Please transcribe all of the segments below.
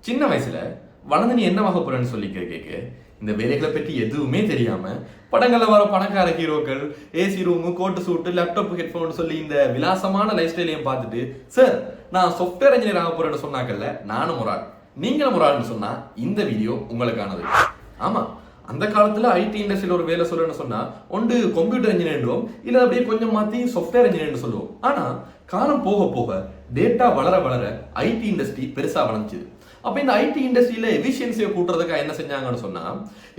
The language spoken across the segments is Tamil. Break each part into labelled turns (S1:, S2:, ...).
S1: சின்ன வயசுல வளர்ந்து நீ என்னவாக போறேன்னு சொல்லி கேட்க இந்த வேலைகளை பற்றி எதுவுமே தெரியாம படங்கள்ல வர பணக்கார ஹீரோக்கள் ஏசி ரூமு கோட்டு சூட்டு லேப்டாப் ஹெட்ஃபோன் சொல்லி இந்த விலாசமான லைஃப் ஸ்டைலையும் பார்த்துட்டு சார் நான் சாஃப்ட்வேர் இன்ஜினியர் ஆக போறேன்னு சொன்னாக்கல்ல நானும் ஒரு ஆள் நீங்களும் ஒரு ஆள்னு சொன்னா இந்த வீடியோ உங்களுக்கானது. ஆமா, அந்த காலத்துல ஐடி இண்டஸ்ட்ரியில ஒரு வேலை சொல்லணும்னு சொன்னா ஒன்று கம்ப்யூட்டர் இன்ஜினியரும் இல்ல அப்படியே கொஞ்சம் மாத்தி சாஃப்ட்வேர் இன்ஜினியர்னு சொல்லுவோம். ஆனா காலம் போக போக டேட்டா வளர வளர ஐடி இண்டஸ்ட்ரி பெருசா வளர்ந்துச்சு. அப்ப இந்த ஐடி இண்டஸ்ட்ரியில எஃபிஷியன்சியை கூட்டுறதுக்கு என்ன செஞ்சாங்கன்னு சொன்னா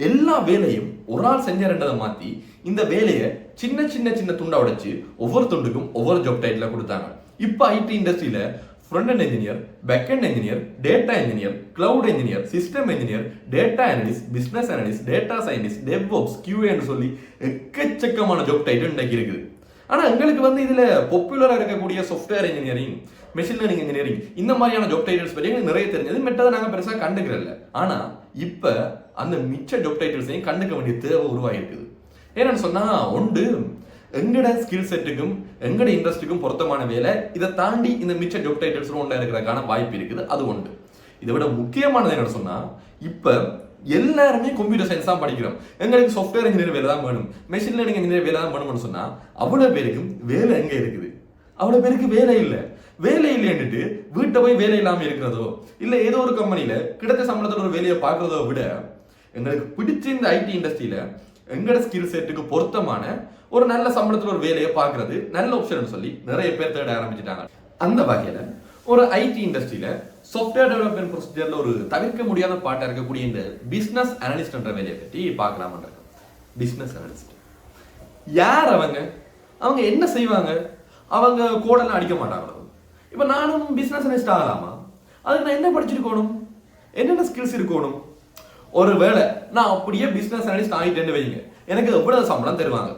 S1: எல்லா வேலையும் ஒரு ஆள் செஞ்சாருன்றதை மாத்தி இந்த வேலையை சின்ன சின்ன சின்ன துண்டா உடைச்சு ஒவ்வொரு துண்டுக்கும் ஒவ்வொரு ஜாப் டைட்டில கொடுத்தாங்க. இப்ப ஐடி இண்டஸ்ட்ரியில front end engineer, back end engineer, data engineer, cloud engineer, system engineer, data analyst, business analyst, data scientist, DevOps, QA சொல்லி எக்கச்சக்கமான ஜாப் டைட்டில் இன்னைக்கு இருக்குது. ஆனா எங்களுக்கு இதுல பாப்புலரா இருக்கக்கூடிய software engineering, machine learning engineering இந்த மாதிரியான ஜாப் டைட்டில்ஸ் பற்றி எங்களுக்கு நிறைய தெரிஞ்சது. மெட்டதை நாங்க பெருசா கண்டுக்கிறல்ல. ஆனா இப்ப அந்த மிச்ச ஜாப் டைட்டில்ஸையும் கண்டுக்க வேண்டிய தேவை உருவாகிருக்குது. ஏன்னு சொன்னா ஒன்று எங்கட ஸ்கில் செட்டுக்கும் எங்கட இண்டஸ்ட்ரிக்கும் பொருத்தமான வேலை, இதை தாண்டி இந்த மிச்ச ஜாப் டைட்டில்ஸ் ஒன்றா இருக்கிறதுக்கான வாய்ப்பு இருக்குது. அது ஒன்று. இதை விட முக்கியமானது என்னன்னு சொன்னா இப்ப எல்லாருமே கம்ப்யூட்டர் சயின்ஸ் தான் படிக்கிறோம். எங்களுக்கு சாஃப்ட்வேர் இன்ஜினியர் வேலை தான் வேணும், மெஷின் லேர்னிங் இன்ஜினியர் வேலை தான் வேணும்னு சொன்னா அவ்வளவு பேருக்கும் வேலை எங்க இருக்குது? அவ்வளவு பேருக்கு வேலை இல்லை. வேலை இல்லைன்னுட்டு வீட்டை போய் வேலை இல்லாம இருக்கிறதோ இல்ல ஏதோ ஒரு கம்பெனில கிடைத்த சம்பளத்தோட ஒரு வேலையை பார்க்கறதோ விட எங்களுக்கு பிடிச்ச இந்த ஐடி இண்டஸ்ட்ரியில எங்கட ஸ்கில் செட்டுக்கு பொருத்தமான ஒரு நல்ல சம்பளத்துல ஒரு வேலையை பார்க்கறது நல்ல ஆப்ஷன் சொல்லி நிறைய பேர் தேட ஆரம்பிச்சுட்டாங்க. அந்த வகையில ஒரு ஐடி இண்டஸ்ட்ரியில சாஃப்ட்வேர் டெவலப்மெண்ட் ப்ரொசீஜர்ல ஒரு தவிர்க்க முடியாத பாட்டா இருக்கக்கூடிய இந்த பிசினஸ் அனலிஸ்ட் என்ற வேலையை பற்றி பார்க்கலாம். பிசினஸ் அனலிஸ்ட் யார்? அவங்க என்ன செய்வாங்க? அவங்க கோடெல்லாம் அடிக்க மாட்டாங்களோ? இப்ப நானும் பிசினஸ் அனலிஸ்ட் ஆகலாமா? அதுக்கு நான் என்ன படிச்சிருக்கணும்? என்னென்ன ஸ்கில்ஸ் இருக்கணும்? ஒரு வேளை நான் அப்படியே பிசினஸ் அனலிஸ்ட் ஆகிட்டேன்னு வைங்க, எனக்கு எவ்வளவு சம்பளம் தருவாங்க?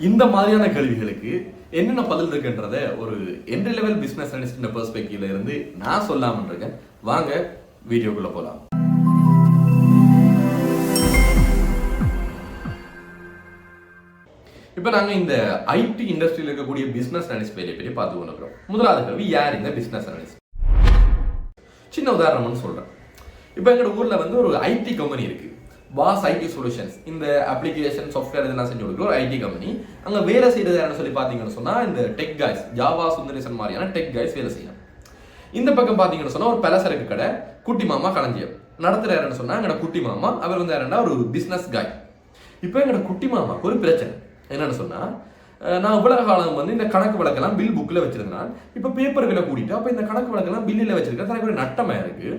S1: இந்த மாதிரியான கேள்விகளுக்கு என்னென்ன பதில் இருக்குன்றத ஒரு என்ட்ரி லெவல் பிசினஸ் அனலிஸ்ட் பெர்ஸ்பெக்டிவ்ல இருந்து நான் சொல்லாம இருக்கேன். வாங்க வீடியோக்குள்ள போலாம். இப்ப நாங்க இந்த ஐடி இண்டஸ்ட்ரியில இருக்கக்கூடிய பிசினஸ் அனலிஸ்ட் வேலையை பற்றி பார்த்து கொண்டிருக்கிறோம். முதலாவது கேள்வி, யார் இந்த பிசினஸ் அனலிஸ்ட்? சின்ன உதாரணம்னு சொல்றேன். இப்ப எங்க ஊர்ல ஒரு ஐடி கம்பெனி இருக்கு, பாஸ் ஐடி சொல்யூஷன்ஸ். இந்த அப்ளிகேஷன் சாஃப்ட்வேர் இதெல்லாம் செஞ்சு கொடுக்குற ஒரு ஐடி கம்பெனி. அங்க வேலை செய்யறது யாருன்னு சொல்லி பாத்தீங்கன்னு சொன்னா இந்த டெக் கைஸ், ஜாவா சுந்தரேசன் மாதிரியான டெக் கைஸ் வேலை செய்யணும். இந்த பக்கம் பாத்தீங்கன்னு சொன்னா ஒரு பலசரக்கு கடை குட்டி மாமா களஞ்சியம் நடத்துற யாருன்னு சொன்னா எங்கட குட்டி மாமா. அவர் யாருன்னா ஒரு பிசினஸ் காய். இப்ப எங்கட குட்டி மாமாக்கு ஒரு பிரச்சனை என்னன்னு சொன்னா, நான் இவ்வளவு காலம் இந்த கணக்கு வழக்கெல்லாம் பில் புக்ல வச்சிருந்தேன். இப்ப பேப்பர்களை கூட்டிட்டு அப்ப இந்த கணக்கு வழக்கெல்லாம் பில்லில் வச்சிருக்கேன். எனக்கு ஒரு நட்டமா இருக்கு.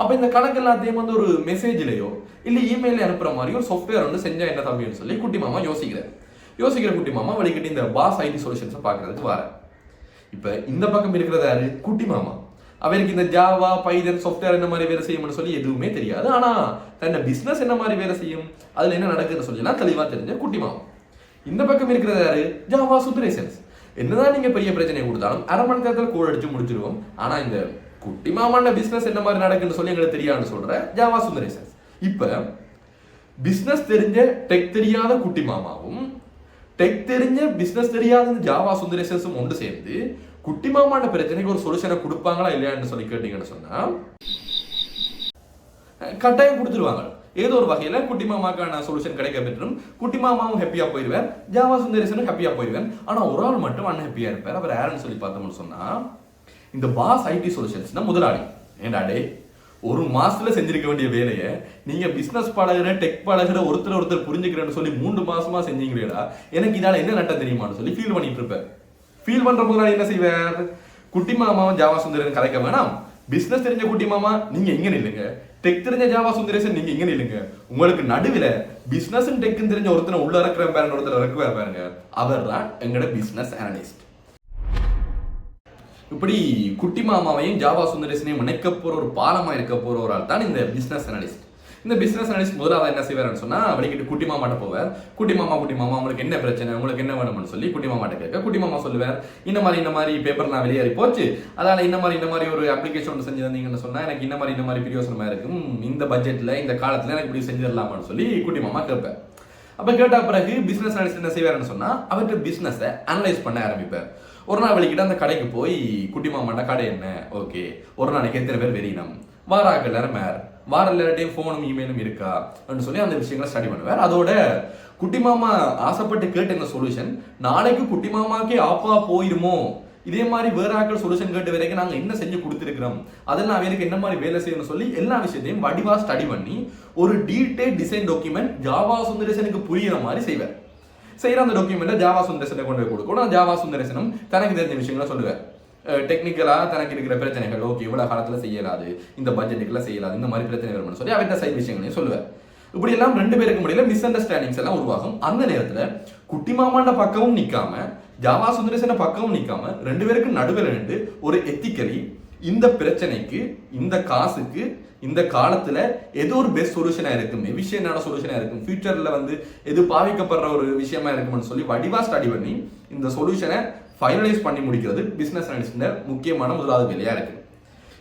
S1: அப்ப இந்த கணக்கு எல்லாத்தையும் ஒரு மெசேஜ்லயோ இல்ல இமெயில அனுப்புற மாதிரி ஒரு சாஃப்ட்வேர் செஞ்சா என்ன தம்பின்னு சொல்லி குட்டி மாமா யோசிக்கிற குட்டி மாமா வழிகிட்டு இந்த பாஸ் ஐடி சொல்யூஷன்ஸ் பாக்குறதுக்கு வர. இப்ப இந்த பக்கம் இருக்கிறது யாரு? குட்டி மாமா. அவருக்கு இந்த ஜாவா பைதன் சாஃப்ட்வேர் என்ன மாதிரி வேலை செய்யும்னு சொல்லி எதுவுமே தெரியாது. ஆனா தன்னை பிசினஸ் என்ன மாதிரி வேலை செய்யும், அதுல என்ன நடக்குதுன்னு சொல்லி எல்லாம் தெளிவா தெரிஞ்ச குட்டி மாமா. இந்த பக்கம் இருக்கிறது யாரு? ஜாவா சுந்தரேசன்ஸ். என்னதான் நீங்க பெரிய பிரச்சனையை கொடுத்தாலும் அரை மணி நேரத்தில் கோட் அடிச்சு முடிச்சிருவோம். ஆனா இந்த குட்டி மாமான பிசினஸ் என்ன மாதிரி நடக்குன்னு சொல்லி எங்களுக்கு தெரியாதுன்னு சொல்ற ஜாவா சுந்தரேசன்ஸ். இப்ப பிசினஸ் தெரிஞ்ச டெக் தெரியாத குட்டி மாமாவும் டெக் தெரிஞ்ச பிசினஸ் தெரியாத ஜாவா சுந்தரேசன்ஸும் ஒன்று சேர்ந்து குட்டி மாமான பிரச்சனைக்கு ஒரு சொல்யூஷனை கொடுப்பாங்களா இல்லையான்னு சொல்லி கேட்டீங்கன்னு சொன்னா கட்டாயம் கொடுத்துருவாங்க. ஏதோ ஒரு வகையில குட்டி மாமாக்கான சொல்யூஷன் கிடைக்க பெற்றும் குட்டி மாமாவும் ஹாப்பியா போயிடுவார், ஜாவா சுந்தரேசனும் ஹாப்பியா போயிடுவார். ஆனா ஒரு ஆள் மட்டும் அன்ஹாப்பியா இருப்பார். அவர் யாருன்னு சொல்லி பார்த்தோம்னு சொன்னா இந்த பாஸ் ஐடி சொல்யூஷன்ஸ் முதலாளி. ஏண்டாடே, ஒரு மாசத்துல செஞ்சிருக்க வேண்டிய வேலையை நீங்க பிசினஸ் பழகிற டெக் பழகிற ஒருத்தர் புரிஞ்சுக்கிறேன்னு சொல்லி 3 மாசமா செஞ்சீங்களா, எனக்கு இதால என்ன நட்டம் தெரியுமான்னு சொல்லி ஃபீல் பண்ணிட்டு இருப்பார். ஃபீல் பண்ற முதலாளி என்ன செய்வார்? குட்டி மாமாவும் ஜாவா சுந்தரேசன் கலைக்க வேணாம், பிசினஸ் தெரிஞ்ச குட்டி மாமா நீங்க இங்க நில்லுங்க, டெக் தெரிஞ்ச ஜாவா சுந்தரேசன் நீங்க இங்க நில்லுங்க, உங்களுக்கு நடுவில் பிசினஸ் டெக் தெரிஞ்ச ஒருத்தனை உள்ள இறக்குற பாருங்க, ஒருத்தர் இறக்குவார் பாருங்க, அவர் தான் எங்களோட பிசினஸ் அனலிஸ்ட். இப்படி குட்டி மாமாவையும் ஜாவா சுந்தரேசனையும் இணைக்க போற ஒரு பாலமா இருக்க போற ஒரு ஆள் தான் இந்த பிசினஸ் அனலிஸ்ட். இந்த பிசினஸ் அனலிஸ்ட் முதலாவது என்ன செய்வாருன்னு சொன்னா வழிகிட்டு குட்டி மாமாட்ட போவார். குட்டி மாமா உங்களுக்கு என்ன பிரச்சனை, உங்களுக்கு என்ன வேணும்னு சொல்லி குட்டி மாமாட்ட கேட்க குட்டி மாமா சொல்லுவார், இந்த மாதிரி பேப்பர் நான் வெளியேறி போச்சு, அதனால இந்த மாதிரி ஒரு அப்ளிகேஷன் ஒன்று செஞ்சு தந்தீங்கன்னு சொன்னா எனக்கு இந்த மாதிரி பிரயோசனமா இருக்கும், இந்த பட்ஜெட்ல இந்த காலத்துல எனக்கு இப்படி செஞ்சு தரலாமான்னு சொல்லி குட்டி மாமா கேட்பார். அப்ப கேட்ட பிறகு பிசினஸ் அனலிஸ்ட் என்ன செய்வாருன்னு சொன்னா அவர்கிட்ட பிசினஸை அனலைஸ் பண்ண ஆரம்பிப்பார். ஒரு நாள் வழிகிட்ட அந்த கடைக்கு போய் குட்டி மாமாட்ட கடை என்ன, ஓகே ஒரு நாளைக்கு எத்தனை பேர் வெறியினம், வாராக்கள் நேரம் வார எல்லாட்டையும் ஃபோனும் இமெயிலும் இருக்கா அப்படின்னு சொல்லி அந்த விஷயங்களை ஸ்டடி பண்ணுவார். அதோட குட்டி மாமா ஆசைப்பட்டு கேட்ட இந்த சொல்யூஷன் நாளைக்கு குட்டி மாமாக்கே ஆப்பா போயிருமோ, இதே மாதிரி வேற ஆக்கள் சொல்யூஷன் கேட்ட வரைக்கும் நாங்கள் என்ன செஞ்சு கொடுத்துருக்கிறோம், அதெல்லாம் அவருக்கு என்ன மாதிரி வேலை செய்யணும்னு சொல்லி எல்லா விஷயத்தையும் வடிவா ஸ்டடி பண்ணி ஒரு டீடைல் டிசைன் டாக்குமெண்ட் ஜாவா சுந்தரேசனுக்கு புரியுற மாதிரி செய்வார். செய்கிற அந்த டாக்குமெண்ட்டை ஜாவா சுந்தரேசனை கொண்டு போய் கொடுக்கணும். ஜாவா சுந்தரேசனும் தனக்கு தெரிஞ்ச விஷயங்களை சொல்லுவார். டெக்னிக்கலாக தனக்கு இருக்கிற பிரச்சனைகள், ஓகே இவ்வளோ காலத்தில் செய்யலாது, இந்த பட்ஜெட்டுக்குலாம் செய்யலாது, இந்த மாதிரி பிரச்சனை வரும்னு சொல்லி அவர்கிட்ட சைட் விஷயங்களையும் சொல்லுவார். இப்படி எல்லாம் ரெண்டு பேருக்கு முடியல மிஸ் அண்டர்ஸ்டாண்டிங்ஸ் எல்லாம் உருவாகும். அந்த நேரத்தில் குட்டி மாமாண்ட பக்கமும் நிற்காம ஜாவா சுந்தரேசன பக்கமும் நிற்காம ரெண்டு பேருக்கு நடுவில் நின்று ஒரு எத்திக்கலி இந்த பிரச்சனைக்கு, இந்த காசுக்கு, இந்த காலத்துல எது ஒரு பெஸ்ட் சொல்யூஷனா இருக்கும், எஃபிஷியன்டான சொல்யூஷனா இருக்கும், ஃபியூச்சர்ல எது பாவிக்கப்படுற ஒரு விஷயமா இருக்கும்னு சொல்லி வடிவா ஸ்டடி பண்ணி இந்த சொல்யூஷனை ஃபைனலைஸ் பண்ணி முடிக்கிறது பிசினஸ் அனலிஸ்ட் முக்கியமான முதலாவது வேலையா இருக்கு.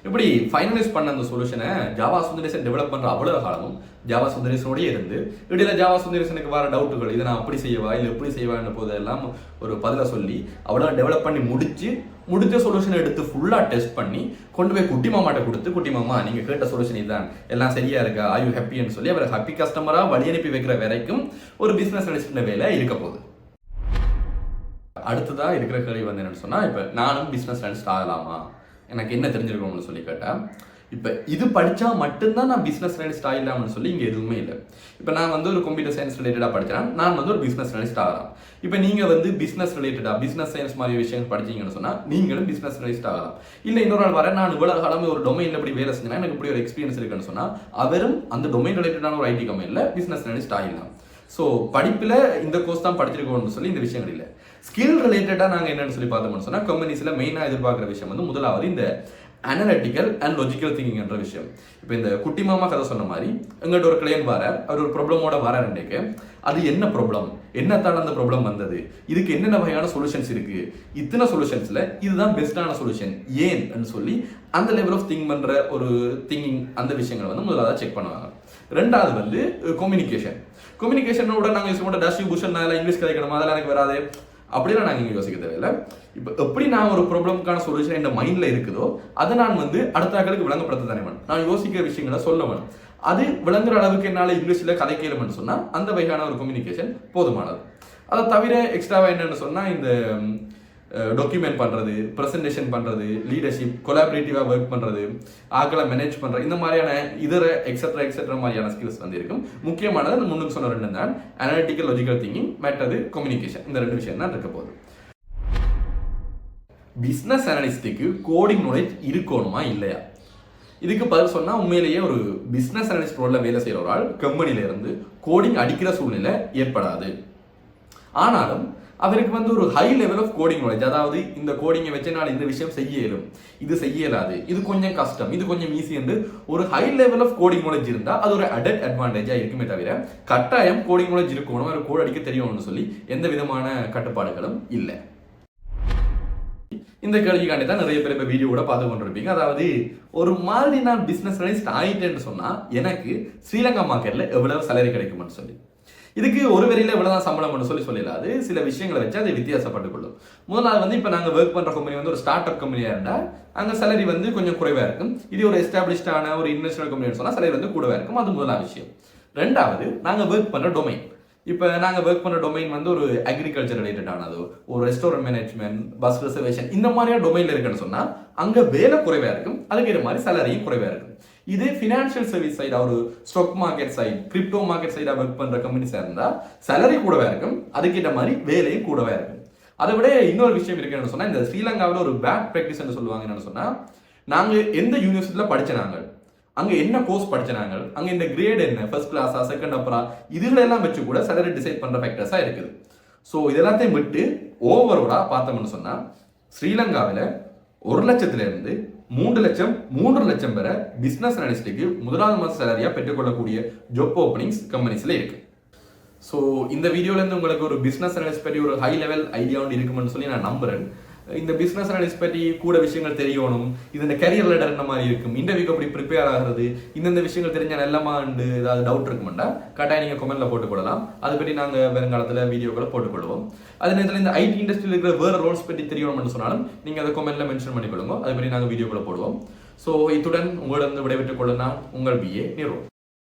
S1: இப்படி ஃபைனலைஸ் பண்ண அந்த சொல்யூஷனை ஜாவா சுந்தரேசன் டெவலப் பண்ற அவ்வளவு காலமும் ஜாவா சுந்தரேசனோடய இருந்து இடையில ஜாவா சுந்தரேசனுக்கு வர டவுட்டுகள், இதை நான் அப்படி செய்யவா இல்லை எப்படி செய்வான்னு போதெல்லாம் ஒரு பதிலை சொல்லி அவ்வளோ டெவலப் பண்ணி முடிச்ச சொல்யூஷனை எடுத்து ஃபுல்லா டெஸ்ட் பண்ணி கொண்டு போய் குட்டி மாமாட்ட கொடுத்து, குட்டி மாமா நீங்க கேட்ட சொல்யூஷன் இதுதான், எல்லாம் சரியா இருக்கா, ஆர் யூ ஹாப்பின்னு சொல்லி அவரை ஹாப்பி கஸ்டமரா வழி அனுப்பி வைக்கிற வரைக்கும் ஒரு பிசினஸ் அனலிஸ்ட் வேலை இருக்க போகுது. அடுத்ததா இருக்கிற கேள்வி என்னன்னு சொன்னா, இப்ப நானும் பிசினஸ் அனலிஸ்ட் ஆகலாமா, எனக்கு என்ன தெரிஞ்சிருக்கணும்னு சொல்லி கேட்டா, இப்போ இது படித்தா மட்டும்தான் நான் பிஸ்னஸ் அனலிஸ்ட் ஆகிடலாம்னு சொல்லி இங்கே எதுவுமே இல்லை. இப்போ நான் ஒரு கம்ப்யூட்டர் சயின்ஸ் ரிலேட்டடாக படித்தேன், நான் ஒரு பிஸ்னஸ் அனலிஸ்ட் ஆகலாம். இப்போ நீங்கள் பிஸ்னஸ் ரிலேட்டடாக பிஸ்னஸ் சயின்ஸ் மாதிரி விஷயங்கள் படிச்சீங்கன்னு சொன்னால் நீங்களும் பிஸ்னஸ் அனலிஸ்ட் ஆகலாம். இல்லை இன்னொரு நாள் வரேன், நான் இவ்வளோ காலமே ஒரு டொமைனில் இப்படி வேலை செஞ்சேன்னா எனக்கு இப்படி ஒரு எக்ஸ்பீரியன்ஸ் இருக்குன்னு சொன்னால் அவரும் அந்த டொமைன் ரிலேட்டடான ஒரு ஐடி கம்பெனியில் பிஸ்னஸ் அனலிஸ்ட் ஆகிடலாம். ஸோ படிப்பில் இந்த கோர்ஸ் தான் படிச்சிருக்கோம்னு சொல்லி இந்த விஷயங்கள் இல்லை. ஸ்கில் ரிலேட்டடாக நாங்கள் என்னன்னு சொல்லி பார்த்தோம்னு சொன்னால், கம்பெனிஸில் மெயினாக எதிர்பார்க்குற விஷயம் முதலாவது இந்த அனலிட்டிக்கல் அண்ட் லாஜிக்கல் திங்கிங் என்ற விஷயம். இப்போ இந்த குட்டி மாமா கதை சொன்ன மாதிரி எங்கள்கிட்ட ஒரு கிளையன் வர, அவர் ஒரு ப்ராப்ளமோட வரேன்னுக்கு அது என்ன ப்ராப்ளம், என்னத்தால் அந்த ப்ராப்ளம் வந்தது, இதுக்கு என்னென்ன வகையான சொல்யூஷன்ஸ் இருக்கு, இத்தனை சொல்யூஷன்ஸ்ல இதுதான் பெஸ்டான சொல்யூஷன் ஏன்னு சொல்லி அந்த லெவல் ஆஃப் திங்க் பண்ற ஒரு திங்கிங், அந்த விஷயங்களை முதலாவது செக் பண்ணுவாங்க. ரெண்டாவது கம்யூனிகேஷனோட நாங்கள் யூஸ் டஸ்டி புஷன் இங்கிலீஷ் கதைக்கணுமா, அதெல்லாம் எனக்கு வராது அப்படிலாம் நாங்கள் இங்கே யோசிக்க தேவையில்லை. இப்போ எப்படி நான் ஒரு ப்ராப்ளம்க்கான சொல்யூஷன் என் மைண்டில் இருக்குதோ அதை நான் அடுத்த ஆட்களுக்கு விளங்கப்படுத்த தானே வேணும், நான் யோசிக்கிற விஷயங்களை சொல்ல வேணும். அது விளங்குற அளவுக்கு என்னால் இங்கிலீஷில் கதை கேளுமென்னு சொன்னால் அந்த வகையான ஒரு கம்யூனிகேஷன் போதுமானது. அதை தவிர எக்ஸ்ட்ராவாக என்னென்னு சொன்னால் இந்த டாக்குமெண்ட் பண்ணுறது, ப்ரெசன்டேஷன் பண்ணுறது, லீடர்ஷிப், கொலாபரேட்டிவாக ஒர்க் பண்ணுறது, ஆக்களை மேனேஜ் பண்ணுறது, இந்த மாதிரியான இதர எக்ஸெட்ரா மாதிரியான ஸ்கில்ஸ் இருக்கும். முக்கியமானது அந்த முன்னுக்கு சொன்ன ரெண்டு தான், அனலிட்டிக்கல் லாஜிக்கல் திங்கிங், மற்றது கம்யூனிகேஷன். இந்த ரெண்டு விஷயம் தான் இருக்க போகுது. பிஸ்னஸ் அனலிஸ்டுக்கு கோடிங் நாலேஜ் இருக்கணுமா இல்லையா? இதுக்கு பதில் சொன்னால் உண்மையிலேயே ஒரு பிஸ்னஸ் அனலிஸ்ட் ரோலில் வேலை செய்கிற ஒரு ஆள் கம்பெனியில இருந்து கோடிங் அடிக்கிற சூழ்நிலை ஏற்படாது. ஆனாலும் அவருக்கு ஒரு high level of coding knowledge, அதாவது இந்த கோடிங்கை வச்சு நான் இந்த விஷயம் செய்ய இயலும், இது செய்ய இயலாது, இது கொஞ்சம் கஷ்டம், இது கொஞ்சம் ஈஸி என்று ஒரு high level of coding knowledge இருந்தால் அது ஒரு அடட் அட்வான்டேஜாக இருக்குமே தவிர கட்டாயம் கோடிங் நாலேஜ் இருக்கணும், ஒரு கோட் அடிக்க தெரியணும்னு சொல்லி எந்த விதமான கட்டுப்பாடுகளும் இல்லை. இந்த கேள்விக்காண்டி தான் நிறைய பேர் இப்போ வீடியோ கூட பார்த்து கொண்டிருப்பீங்க. அதாவது ஒரு மாதிரி நான் பிஸ்னஸ் அனலிஸ்ட் ஆகிட்டேன்னு சொன்னால் எனக்கு ஸ்ரீலங்கா மார்க்கெட்டில் எவ்வளவு சேலரி கிடைக்கும்னு சொல்லி, இதுக்கு ஒரு வரையில இவ்வளவுதான் சம்பளம்னு சொல்லலாது. சில விஷயங்களை வச்சு அதை வித்தியாசப்பட்டு கொள்ளும். முதலாவது இப்போ நாங்கள் ஒர்க் பண்ற கம்பெனி ஒரு ஸ்டார்ட் அப் கம்பெனியா இருந்தால் அங்கே சேலரி கொஞ்சம் குறைவா இருக்கும். இது ஒரு எஸ்டாப்ளிஷ்டான ஒரு இன்வெஸ்ட்மெண்ட் கம்பெனி சொன்னால் சேலரி கூடவா இருக்கும். அது முதலாவது விஷயம். ரெண்டாவது, நாங்கள் ஒர்க் பண்ற டொமைன், இப்போ நாங்கள் ஒர்க் பண்ணுற டொமைன் ஒரு அக்ரிகல்ச்சர் ரிலேட்டடானதோ, ஒரு ரெஸ்டாரண்ட் மேனேஜ்மெண்ட், பஸ் ரிசர்வேஷன், இந்த மாதிரியான டொமைனில் இருக்குன்னு சொன்னால் அங்கே வேலை குறைவாக இருக்கும், அதுக்கேற்ற மாதிரி சேலரியும் குறைவாக இருக்கும். இதே ஃபினான்ஷியல் சர்வீஸ் சைடு, ஒரு stock market side, crypto market சைடாக ஒர்க் பண்ணுற கம்பெனிஸாக இருந்தால் சேலரி கூடவே இருக்கும், அதுக்கேற்ற மாதிரி வேலையும் கூடவே இருக்கும். அதை விட இன்னொரு விஷயம் இருக்குன்னு சொன்னால், இந்த ஸ்ரீலங்காவில் ஒரு பேட் ப்ராக்டிஸ் சொல்லுவாங்க. என்னன்னு சொன்னால், நாங்கள் எந்த யூனிவர்சிட்டியில் படிச்சினாங்க, அங்கே என்ன கோர்ஸ் படிச்சினாங்க, அங்கே இந்த கிரேட் என்ன, ஃபர்ஸ்ட் கிளாஸா செகண்ட் அப்பரா, இதுகளெல்லாம் வச்சு கூட சேலரி டிசைட் பண்ணுற ஃபேக்டர்ஸாக இருக்குது. ஸோ இதெல்லாத்தையும் விட்டு ஓவரோலாக பார்த்தோம்னு சொன்னால், ஸ்ரீலங்காவில் 1 லட்சத்திலிருந்து 3 லட்சம் 3 லட்சம் வரை பிஸ்னஸ் அனலிஸ்டுக்கு முதலாவது மாத சேலரியாக பெற்றுக்கொள்ளக்கூடிய ஜாப் ஓப்பனிங்ஸ் கம்பெனிஸில் இருக்கு. ஸோ இந்த வீடியோலேருந்து உங்களுக்கு ஒரு பிஸ்னஸ் அனலிஸ்ட் பற்றி ஒரு ஹை லெவல் ஐடியா ஒன்று இருக்குமென்னு சொல்லி நான் நம்புறேன். இந்த பிஸ்னஸ் அனலிஸ்ட் பற்றி கூட விஷயங்கள் தெரியணும், இது இந்த கரியர் லெட்டர் என்ன மாதிரி இருக்கும், இன்டர்வியூக்கு அப்படி ப்ரிப்பேர் ஆகிறது, இந்த விஷயங்கள் தெரிஞ்சால் நல்லமாண்டு ஏதாவது டவுட் இருக்குமெண்டா கட்டாயம் நீங்கள் கமெண்ட்ல போட்டுக்கொள்ளலாம். அதை பற்றி நாங்கள் வருங்காலத்தில் வீடியோக்களை போட்டுக்கொள்வோம். அதே நேரத்தில் இந்த ஐடி இண்டஸ்ட்ரியில் இருக்கிற வேறு ரோல்ஸ் பற்றி தெரியணும்னு சொன்னாலும் நீங்கள் அதை கமெண்ட்ல மென்ஷன் பண்ணிக்கொள்ளுங்க, அதை பற்றி நாங்கள் வீடியோக்களை போடுவோம். ஸோ இத்துடன் உங்களிடம் விடைபெற்றுக் கொள்ள நான் உங்கள் BA நிரோ.